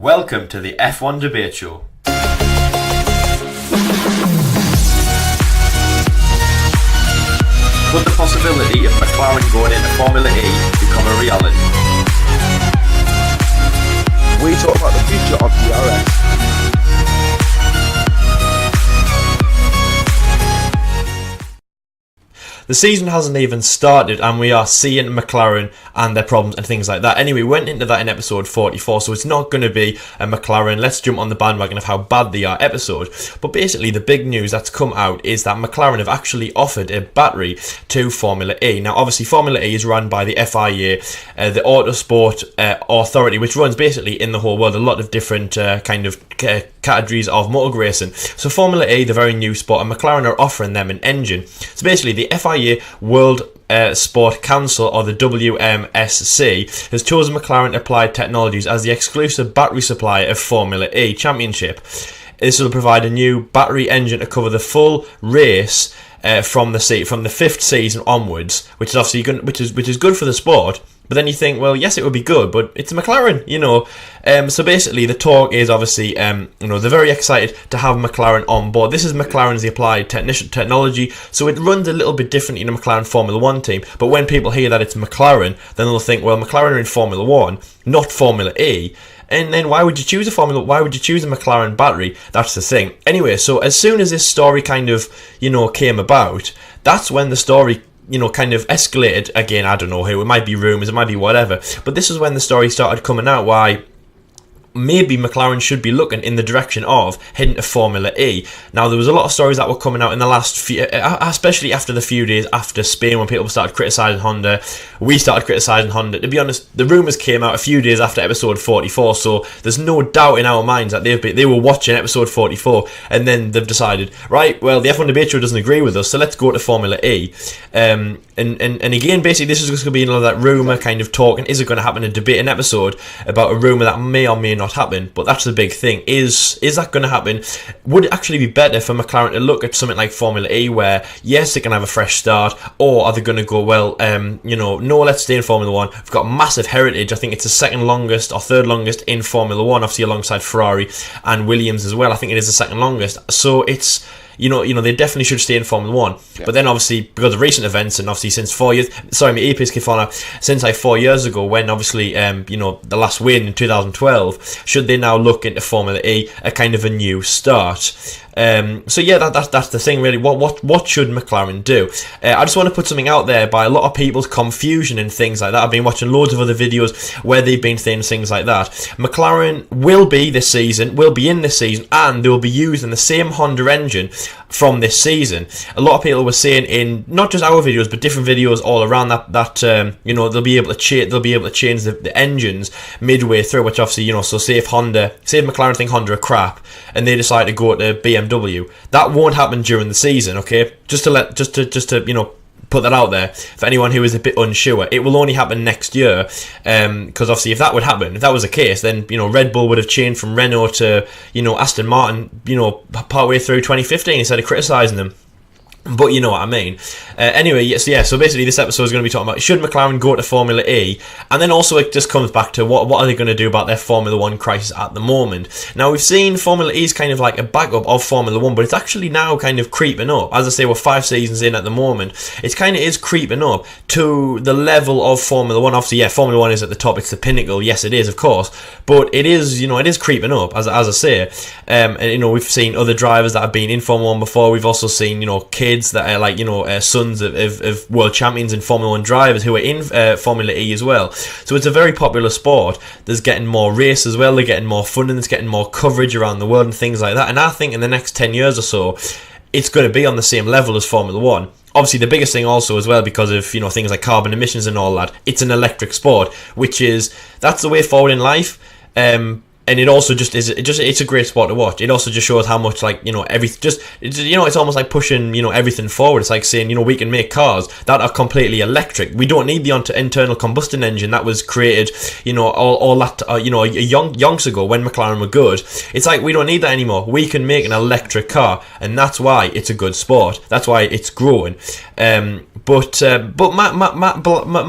Welcome to the F1 Debate Show. Could the possibility of McLaren going into Formula E become a reality? We talk about the future of DRS. The season hasn't even started and we are seeing McLaren and their problems and things like that. Anyway, we went into that in episode 44, so it's not going to be a McLaren, let's jump on the bandwagon of how bad they are episode. But basically, the big news that's come out is that McLaren have actually offered a battery to Formula E. Now, obviously, Formula E is run by the FIA, the Autosport Authority, which runs basically in the whole world a lot of different categories of motor racing. So Formula E, the very new sport, and McLaren are offering them an engine. So basically, the FIA World Sport Council, or the WMSC, has chosen McLaren Applied Technologies as the exclusive battery supplier of Formula E Championship. This will provide a new battery engine to cover the full race from the fifth season onwards, which is obviously which is good for the sport. But then you think, well, yes, it would be good, but it's McLaren, you know. So basically, the talk is obviously, they're very excited to have McLaren on board. This is McLaren's the applied technology, so it runs a little bit differently in a McLaren Formula 1 team. But when people hear that it's McLaren, then they'll think, well, McLaren are in Formula 1, not Formula E. And then why would you choose a McLaren battery? That's the thing. Anyway, so as soon as this story kind of, came about, that's when the story kind of escalated again. I don't know who, it might be rumours, it might be whatever, but this is when the story started coming out why maybe McLaren should be looking in the direction of heading to Formula E. Now, there was a lot of stories that were coming out in the last few, especially after the few days after Spain, when people started criticising Honda. We started criticising Honda. To be honest, the rumours came out a few days after episode 44, so there's no doubt in our minds that they were watching episode 44, and then they've decided, right, well, the F1 Debate Show doesn't agree with us, so let's go to Formula E. And again, basically, this is just going to be another that rumour kind of talking. Is it going to happen, a debate, an episode about a rumour that may or may not happen? But that's the big thing. Is that going to happen? Would it actually be better for McLaren to look at something like Formula E, where yes, they can have a fresh start, or are they going to go, well, no, let's stay in Formula 1. We've got massive heritage. I think it's the second longest or third longest in Formula 1, obviously alongside Ferrari and Williams as well. I think it is the second longest. So it's they definitely should stay in Formula 1. Yeah. But then obviously, because of recent events, and obviously since 4 years, sorry, my earpiece keep falling out, since 4 years ago, when obviously, the last win in 2012, should they now look into Formula E, a kind of a new start? So yeah, that's the thing really. What should McLaren do? I just want to put something out there by a lot of people's confusion and things like that. I've been watching loads of other videos where they've been saying things like that. McLaren will be in this season, and they will be using the same Honda engine from this season. A lot of people were saying in not just our videos but different videos all around that they'll be able to change the engines midway through, which obviously so say if McLaren think Honda are crap and they decide to go to BMW, that won't happen during the season, okay? Just to put that out there for anyone who is a bit unsure. It will only happen next year, because obviously if that was the case, then Red Bull would have changed from Renault to Aston Martin partway through 2015 instead of criticising them. But you know what I mean. Anyway, yes, yeah. So basically, this episode is going to be talking about, should McLaren go to Formula E, and then also it just comes back to what are they going to do about their Formula 1 crisis at the moment. Now, we've seen Formula E is kind of like a backup of Formula 1, but it's actually now kind of creeping up. As I say, we're 5 seasons in at the moment. It kind of is creeping up to the level of Formula 1. Obviously, yeah, Formula 1 is at the top. It's the pinnacle. Yes, it is, of course. But it is, it is creeping up, as I say. And we've seen other drivers that have been in Formula 1 before. We've also seen, kids that are sons of world champions in Formula 1 drivers who are in Formula E as well. So it's a very popular sport. There's getting more race as well. They're getting more fun, and it's getting more coverage around the world and things like that. And I think in the next 10 years or so, it's going to be on the same level as Formula 1. Obviously, the biggest thing also as well, because of things like carbon emissions and all that, it's an electric sport, that's the way forward in life. And it also it's a great sport to watch. It also just shows how much it's almost like pushing everything forward. It's like saying we can make cars that are completely electric. We don't need the internal combustion engine that was created all that yonks ago when McLaren were good. It's like we don't need that anymore. We can make an electric car, and that's why it's a good sport. That's why it's growing. But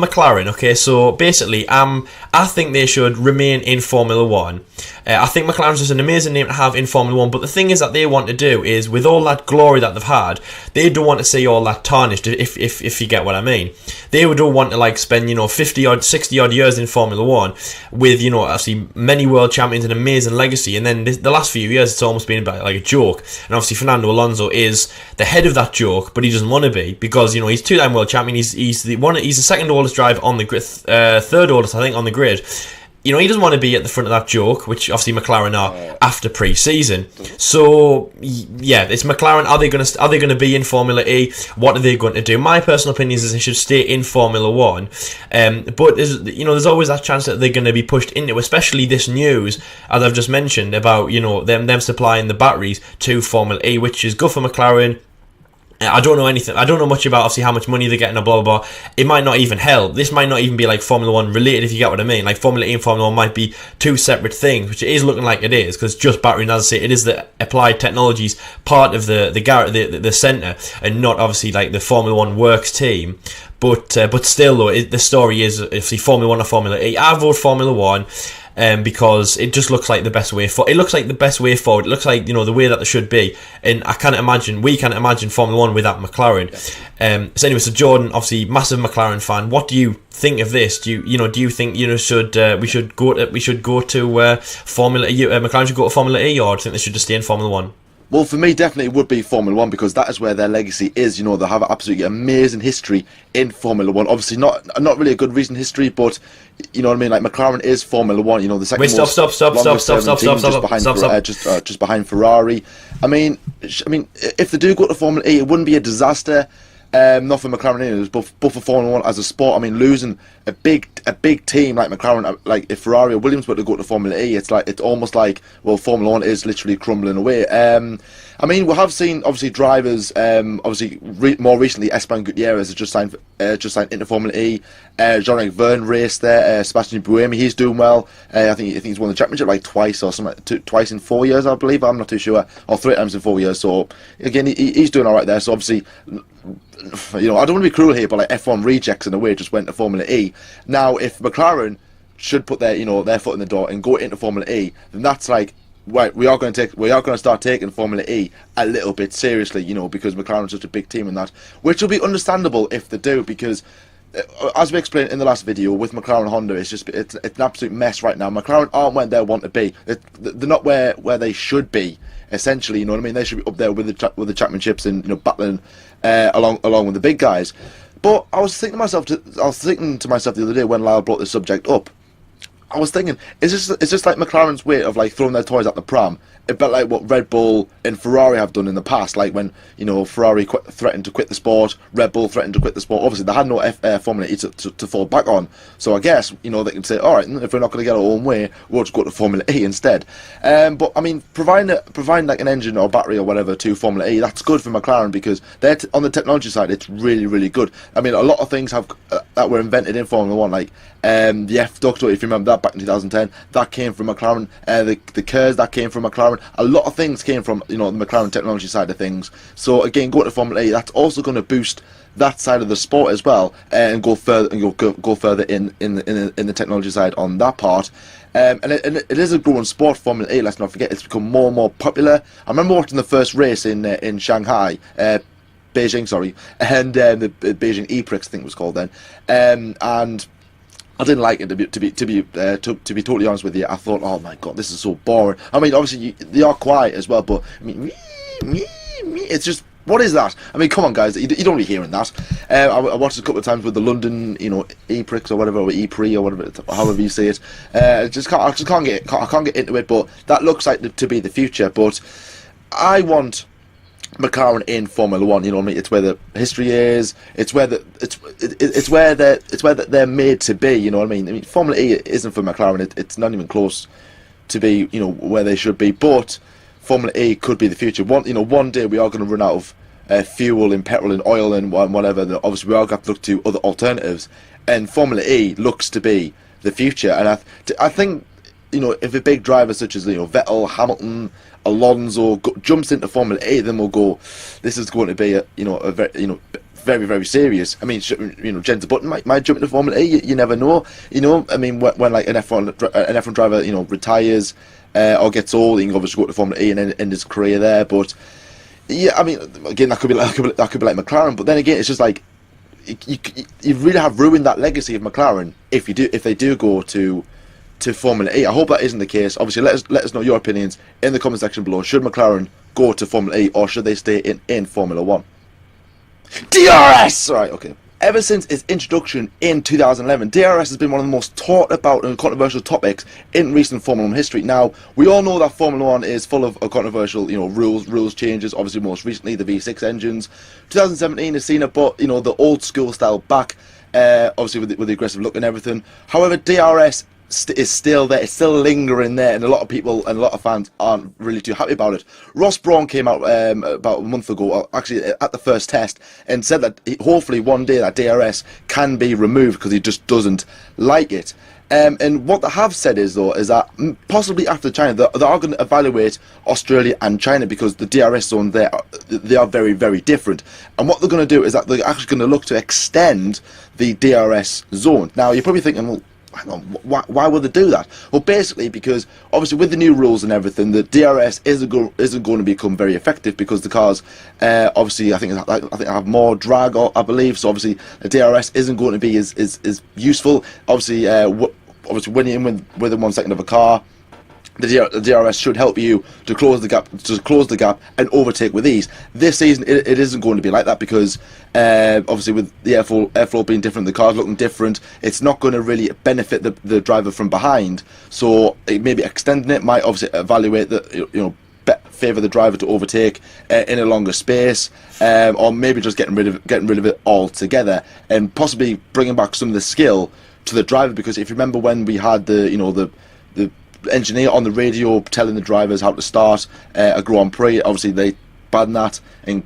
McLaren, okay, so basically, I think they should remain in Formula 1. I think McLaren's just an amazing name to have in Formula 1, but the thing is that they want to do is, with all that glory that they've had, they don't want to see all that tarnished, if you get what I mean. They would all want to like spend, 50 odd, 60 odd years in Formula 1 with, obviously many world champions, an amazing legacy, and then the last few years it's almost been about like a joke. And obviously Fernando Alonso is the head of that joke, but he doesn't want to be, because he's two-time world champion. He's the second oldest driver on the grid, third oldest I think on the grid. He doesn't want to be at the front of that joke, which obviously McLaren are after pre-season. So yeah, it's McLaren. Are they going to be in Formula E? What are they going to do? My personal opinion is they should stay in Formula 1. But there's always that chance that they're going to be pushed into, especially this news, as I've just mentioned, about them supplying the batteries to Formula E, which is good for McLaren. I don't know anything. I don't know much about obviously how much money they're getting or blah blah blah. It might not even help. This might not even be like Formula 1 related, if you get what I mean. Like Formula E and Formula 1 might be two separate things, which it is looking like it is, because just battery, and as I say, it is the applied technologies part of the centre, and not obviously like the Formula 1 works team. But still though, the story is obviously Formula 1 or Formula E. I vote Formula 1. Because it just looks like the best way forward. It looks like the best way forward. It looks like the way that there should be, and we can't imagine Formula 1 without McLaren. So anyway, so Jordan, obviously massive McLaren fan. What do you think of this? Do you think we should go to Formula E? McLaren should go to Formula E, or do you think they should just stay in Formula 1? Well, for me, definitely it would be Formula 1, because that is where their legacy is. They have absolutely amazing history in Formula 1. Obviously, not really a good recent history, but you know what I mean. Like McLaren is Formula 1. The second just behind Ferrari. I mean, if they do go to Formula E, it wouldn't be a disaster. Not for McLaren, but for Formula 1 as a sport. I mean, losing a big team like McLaren, like if Ferrari or Williams were to go to Formula E, it's almost like, well, Formula 1 is literally crumbling away. I mean, we have seen obviously drivers. More recently, Esteban Gutierrez has just signed into Formula E. Jean-Eric Vergne raced there. Sebastian Buemi, he's doing well. I think he's won the championship like twice or something, twice in 4 years, I believe. I'm not too sure, or 3 times in 4 years. So again, he's doing all right there. So obviously, I don't want to be cruel here, but like F1 rejects in a way just went to Formula E. Now, if McLaren should put their foot in the door and go into Formula E, then that's like, right, we are going to start taking Formula E a little bit seriously, because McLaren's such a big team in that, which will be understandable if they do, because as we explained in the last video with Mclaren and Honda, it's an absolute mess right now. McLaren aren't where they want to be. They're not where they should be. Essentially, you know what I mean. They should be up there with the championships and battling along with the big guys. But I was thinking to myself the other day when Lyle brought this subject up. I was thinking, is this like McLaren's way of like throwing their toys at the pram? A bit like what Red Bull and Ferrari have done in the past, like when Ferrari threatened to quit the sport, Red Bull threatened to quit the sport. Obviously, they had no Formula E to fall back on, so I guess they can say, all right, if we're not going to get our own way, we'll just go to Formula E instead. But I mean, providing like an engine or battery or whatever to Formula E, that's good for McLaren, because they're on the technology side, it's really, really good. I mean, a lot of things have that were invented in Formula 1, like the F ductor, if you remember that back in 2010, that came from McLaren. The KERS, that came from McLaren. A lot of things came from the McLaren technology side of things. So again, going to Formula E, that's also going to boost that side of the sport as well, and go further in the technology side on that part. And it is a growing sport, Formula E. Let's not forget, it's become more and more popular. I remember watching the first race in Shanghai. Beijing, sorry, and the Beijing E-Prix, I think it was called then, and I didn't like it, to be totally honest with you. I thought, oh my god, this is so boring. I mean, obviously they are quiet as well, but I mean, it's just, what is that? I mean, come on, guys, you don't be hearing that. I watched it a couple of times with the London, E-Prix or whatever, or E-Prix or whatever, however you say it. I can't get into it, but that looks like to be the future. But I want McLaren in Formula 1, you know what I mean? It's where the history is. It's where they're made to be. You know what I mean? Formula E isn't for McLaren. It's not even close to be, where they should be. But Formula E could be the future. One day we are going to run out of fuel and petrol and oil and whatever. Obviously, we are going to have to look to other alternatives. And Formula E looks to be the future. And I think, if a big driver such as Vettel, Hamilton, Alonso jumps into Formula E, then we'll go, this is going to be a very, very, very serious. I mean, Jensen Button might jump into Formula E. You never know. I mean, when like an F1 driver, retires or gets old, he can obviously go to Formula E and end his career there. But yeah, I mean, again, that could be like McLaren. But then again, it's just like you really have ruined that legacy of McLaren if they do go to Formula E. I hope that isn't the case. Obviously, let us know your opinions in the comment section below. Should McLaren go to Formula E or should they stay in Formula 1? DRS! Alright, okay. Ever since its introduction in 2011, DRS has been one of the most talked about and controversial topics in recent Formula 1 history. Now, we all know that Formula 1 is full of controversial, rules changes. Obviously, most recently, the V6 engines. 2017 has seen it, but, the old school style back, obviously with the aggressive look and everything. However, DRS is still there, it's still lingering there, and a lot of people and a lot of fans aren't really too happy about it. Ross Brawn came out about a month ago, actually at the first test, and said that hopefully one day that DRS can be removed because he just doesn't like it. And what they have said is that possibly after China, they are going to evaluate Australia and China because the DRS zones there, they are very, very different. And what they're going to do is that they're actually going to look to extend the DRS zone. Now, you're probably thinking, well, hang on, why would they do that? Well, basically because obviously with the new rules and everything, the DRS isn't going to become very effective because the cars, obviously, I think have more drag, I believe. So obviously, the DRS isn't going to be as useful. Obviously, when you're in within 1 second of a car, the DRS should help you to close the gap and overtake with ease. This season it isn't going to be like that because obviously with the airflow being different, the cars looking different, it's not going to really benefit the driver from behind. So maybe extending it might obviously evaluate favour the driver to overtake in a longer space, or maybe just getting rid of it altogether and possibly bringing back some of the skill to the driver. Because if you remember when we had the engineer on the radio telling the drivers how to start a Grand Prix, obviously they banned that and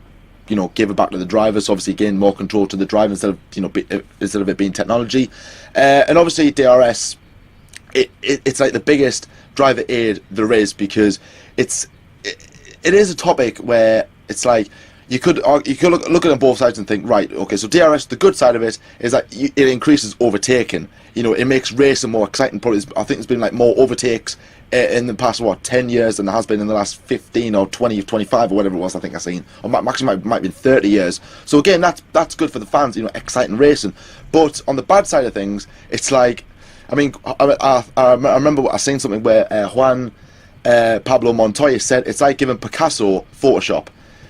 gave it back to the drivers. So obviously gain more control to the driver instead of it being technology. And obviously DRS, it's like the biggest driver aid there is because it is a topic where it's like you could look at it on both sides and think, right, okay, so DRS, the good side of it is that it increases overtaking. It makes racing more exciting. Probably, I think there's been like more overtakes in the past 10 years than there has been in the last 15 or 20 or 25 or whatever it was. I think I've seen, or actually might have been 30 years. So again, that's good for the fans. Exciting racing. But on the bad side of things, it's like, I mean, I remember I seen something where Juan Pablo Montoya said it's like giving Picasso Photoshop.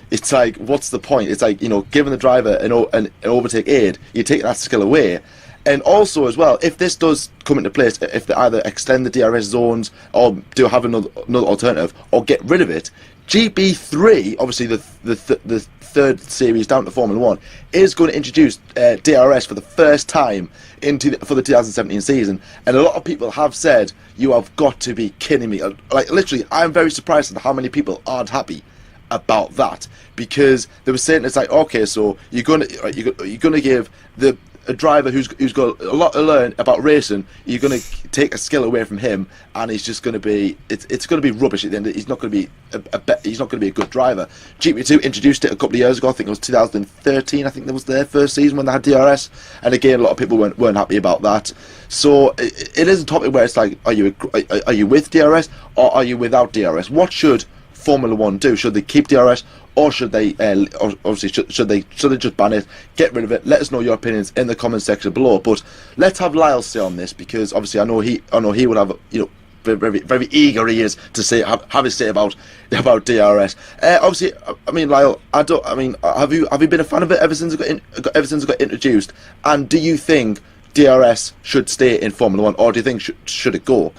It's like, what's the point? It's like, giving the driver an overtake aid, you take that skill away. And also as well, if this does come into place, if they either extend the DRS zones or do have another alternative or get rid of it, GB3, obviously the third series down to Formula 1, is going to introduce DRS for the first time for the 2017 season. And a lot of people have said, you have got to be kidding me. Like, literally, I'm very surprised at how many people aren't happy about that, because they were saying it's like, okay, so you're gonna give a driver who's got a lot to learn about racing, you're gonna take a skill away from him, and he's just gonna be it's gonna be rubbish at the end. He's not gonna be a good driver. GP2 introduced it a couple of years ago. I think it was 2013. I think that was their first season when they had DRS, and again, a lot of people weren't happy about that. So it is a topic where it's like, are you with DRS or are you without DRS? What should Formula 1 do? Should they keep DRS or should they should they just ban it, get rid of it? Let us know your opinions in the comment section below. But let's have Lyle say on this, because obviously I know he would have very, very eager he is to have his say about DRS. Obviously, I mean, Lyle, have you been a fan of it ever since it got introduced? And do you think DRS should stay in Formula 1, or do you think should it go?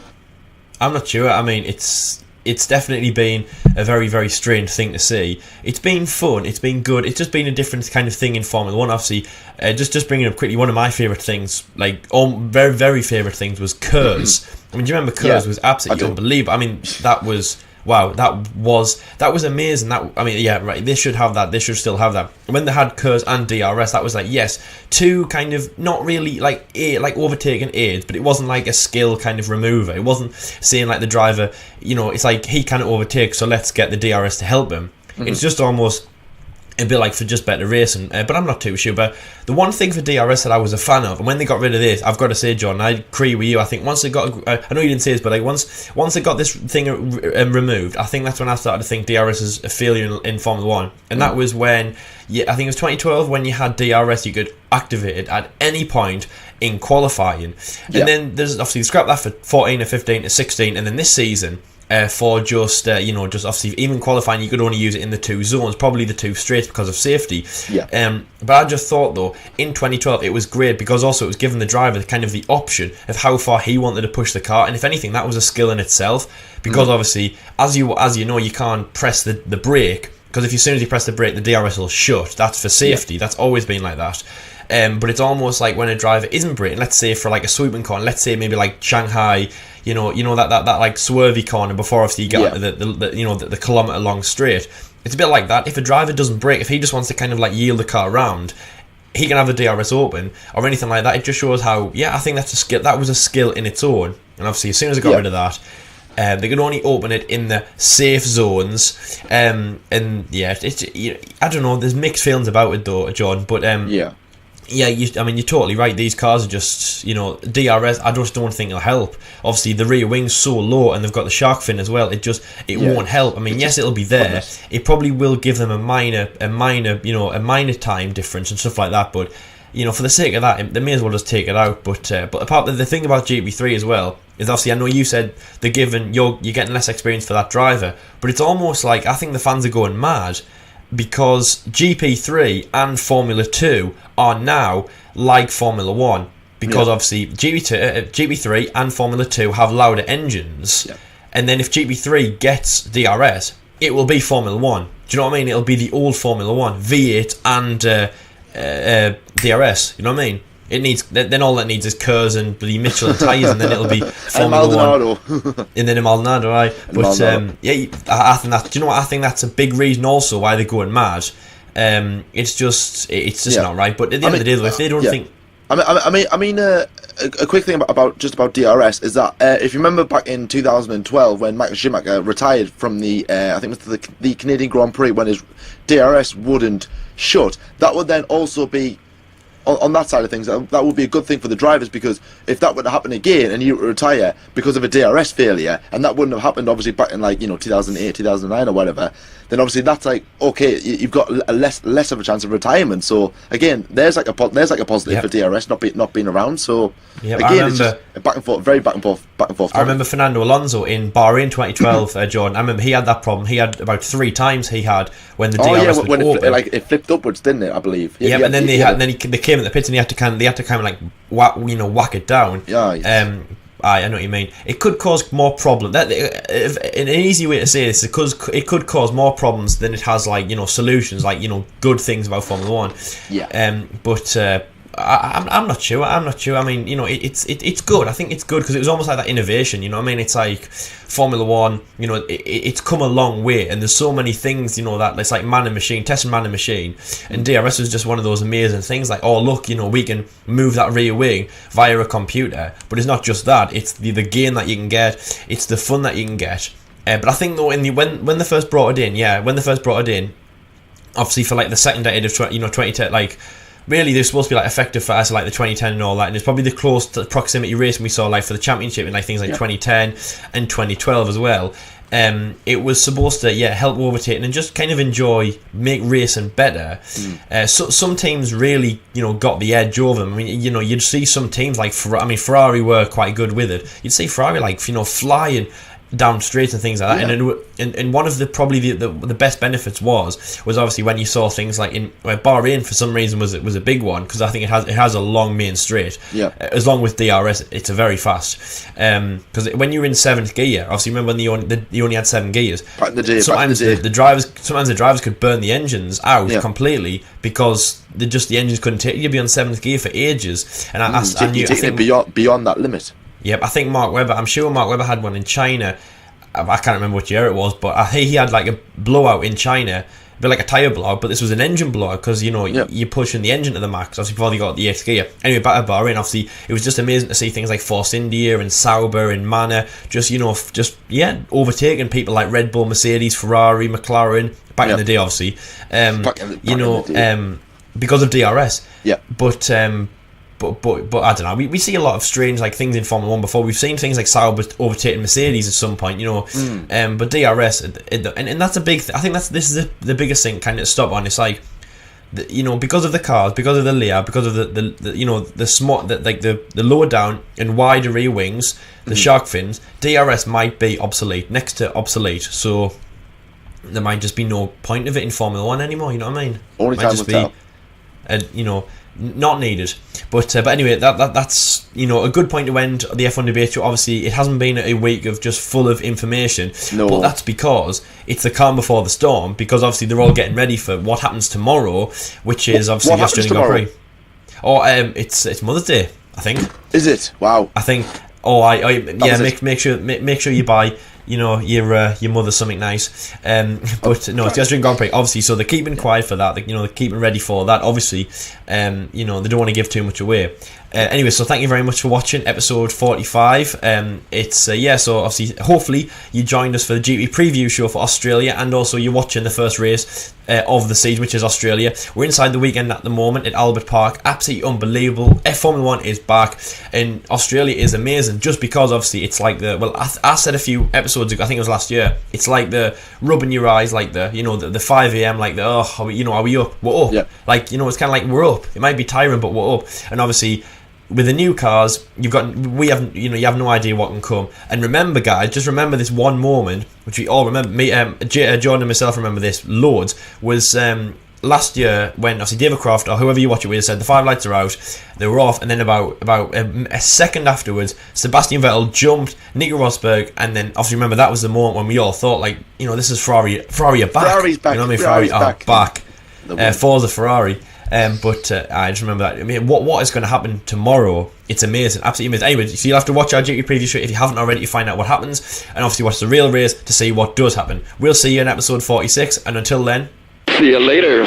I'm not sure. I mean, it's definitely been a very, very strange thing to see. It's been fun, it's been good, it's just been a different kind of thing in Formula 1. Obviously, just bringing up quickly, one of my favourite things, very, very favourite things, was Kurz. I mean, do you remember Kurz? Was absolutely unbelievable. I mean, that was... Wow, that was amazing. They should have that. They should still have that. When they had Kurz and DRS, that was like, yes, two kind of not really like overtaking aids, but it wasn't like a skill kind of remover. It wasn't saying like the driver, it's like he can't overtake, so let's get the DRS to help him. Mm-hmm. It's just almost a bit like for just better racing, but I'm not too sure. But the one thing for DRS that I was a fan of, and when they got rid of this, I've got to say, John, I agree with you. I think once they got, I know you didn't say this, but like once they got this thing removed, I think that's when I started to think DRS is a failure in Formula One, and that was when, I think it was 2012 when you had DRS, you could activate it at any point in qualifying, and then there's obviously scrap that for 14 to 15 to 16, and then this season. For just just obviously even qualifying, you could only use it in the 2 zones, probably the 2 straights because of safety. But I just thought though in 2012 it was great because also it was giving the driver kind of the option of how far he wanted to push the car, and if anything that was a skill in itself because obviously as you know you can't press the brake, because if as soon as you press the brake the DRS will shut. That's for safety. That's always been like that. But it's almost like when a driver isn't braking, let's say for like a sweeping corner, let's say maybe like Shanghai, you know that like swervy corner before obviously you get the kilometre long straight. It's a bit like that. If a driver doesn't brake, if he just wants to kind of like yield the car around, he can have the DRS open or anything like that. It just shows how I think that's a skill. That was a skill in its own. And obviously as soon as they got rid of that, they could only open it in the safe zones. And it's I don't know. There's mixed feelings about it though, John. But you're totally right. These cars are just, DRS, I just don't think it'll help. Obviously, the rear wing's so low and they've got the shark fin as well. It won't help. I mean, yes, it'll be there. Pointless. It probably will give them a minor time difference and stuff like that. But, for the sake of that, they may as well just take it out. But apart the thing about GP3 as well is obviously, I know you said you're getting less experience for that driver, but it's almost like I think the fans are going mad. Because GP3 and Formula 2 are now like Formula 1. Because obviously GP3 and Formula 2 have louder engines. And then if GP3 gets DRS, it will be Formula 1. Do you know what I mean? It'll be the old Formula 1, V8 and DRS. You know what I mean? It needs then all it needs is Kerrs and bloody Michelin tyres, and then it'll be Formula 1. And then a Maldonado, right? But I think that. Do you know what? I think that's a big reason also why they're going mad. It's just not right. But at the end of the day, though, if they don't think, a quick thing about DRS is that if you remember back in 2012 when Michael Schumacher retired from the I think it was the Canadian Grand Prix when his DRS wouldn't shut, that would then also be. On that side of things, that would be a good thing for the drivers, because if that were to happen again and you were to retire because of a DRS failure, and that wouldn't have happened obviously back in 2008, 2009 or whatever, then obviously that's like, okay, you've got a less of a chance of retirement. So again, there's like a positive for DRS not being around. So again, it's just a back and forth. I remember Fernando Alonso in Bahrain 2012, John. I remember he had that problem. He had about 3 times when the DRS would open. It flipped upwards, didn't it? I believe. And then they came at the pits and they had to kind of like whack it down. I know what you mean. It could cause more problems. An easy way to say this is because it could cause more problems than it has solutions, good things about Formula 1. But I'm not sure. I mean, it's good. I think it's good because it was almost like that innovation. You know what I mean? It's like Formula 1. It's come a long way, and there's so many things. That it's like man and machine, testing man and machine, and DRS was just one of those amazing things. Like, oh look, we can move that rear wing via a computer. But it's not just that. It's the gain that you can get. It's the fun that you can get. But I think though, when they first brought it in, obviously for like the second decade of 2010, really, they're supposed to be like effective for us, like the 2010 and all that, and it's probably the close to proximity racing we saw like for the championship in things like 2010 and 2012 as well. It was supposed to help overtake and just kind of make racing better. So some teams really got the edge over them. I mean, you'd see some teams like Ferrari were quite good with it. You'd see Ferrari flying down straight and things like that, and one of the best benefits was obviously when you saw things like in Bahrain for some reason was a big one, because I think it has a long main straight. As long with DRS, it's a very fast. Because when you're in 7th gear, obviously remember when you only had 7 gears. Back in the day, sometimes the drivers could burn the engines out completely because the engines couldn't take. You'd be on 7th gear for ages, and I think it beyond that limit. Yep, I think I'm sure Mark Webber had one in China. I can't remember which year it was, but I think he had like a blowout in China, a bit like a tyre blowout, but this was an engine blowout because, you're pushing the engine to the max, obviously, before they got the 8th gear. Anyway, back at Bahrain, obviously, it was just amazing to see things like Force India and Sauber and Manor, overtaking people like Red Bull, Mercedes, Ferrari, McLaren, back in the day, obviously. Because of DRS. Yeah. But I don't know. We see a lot of strange things in Formula 1 before. We've seen things like Sauber overtaking Mercedes at some point, but DRS, and that's a big thing. I think this is the biggest thing kind of to stop on. It's like, because of the cars, because of the layout, because of the smart, the lower down and wider rear wings, the shark fins, DRS might be next to obsolete. So there might just be no point of it in Formula 1 anymore. You know what I mean? Only time will tell. Not needed. But anyway, that's a good point to end the F1 debate show. Obviously, it hasn't been a week of just full of information. No. But that's because it's the calm before the storm. Because obviously they're all getting ready for what happens tomorrow, which is obviously the Australian Grand Prix. Oh, it's Mother's Day, I think. Is it? Wow. I think. Oh, make sure you buy your mother something nice. But no, it's the Australian Grand Prix, obviously. So they're keeping quiet for that. They're keeping ready for that. Obviously, they don't want to give too much away. Anyway, so thank you very much for watching episode 45. So obviously, hopefully you joined us for the GP preview show for Australia, and also you're watching the first race of the season, which is Australia. We're inside the weekend at the moment at Albert Park. Absolutely unbelievable. Formula 1 is back, and Australia is amazing just because obviously it's like I said a few episodes ago, I think it was last year, it's like the rubbing your eyes, like the 5 a.m, like the are we up? We're up. Yeah. It's kind of like we're up. It might be tiring, but we're up. And obviously with the new cars, you have no idea what can come. And remember, guys, just remember this one moment, which we all remember. Me, Jordan and myself remember this loads. Was last year when obviously David Croft or whoever you watch it with said the 5 lights are out, they were off, and then about a second afterwards, Sebastian Vettel jumped Nico Rosberg, and then obviously remember that was the moment when we all thought this is Ferrari are back. Ferrari's back. You know what I mean? Ferrari's back. Forza Ferrari. But I just remember that. I mean, what is going to happen tomorrow? It's amazing, absolutely amazing. Anyway, so you'll have to watch our GP preview show if you haven't already to find out what happens, and obviously watch the real race to see what does happen. We'll see you in episode 46, and until then, see you later.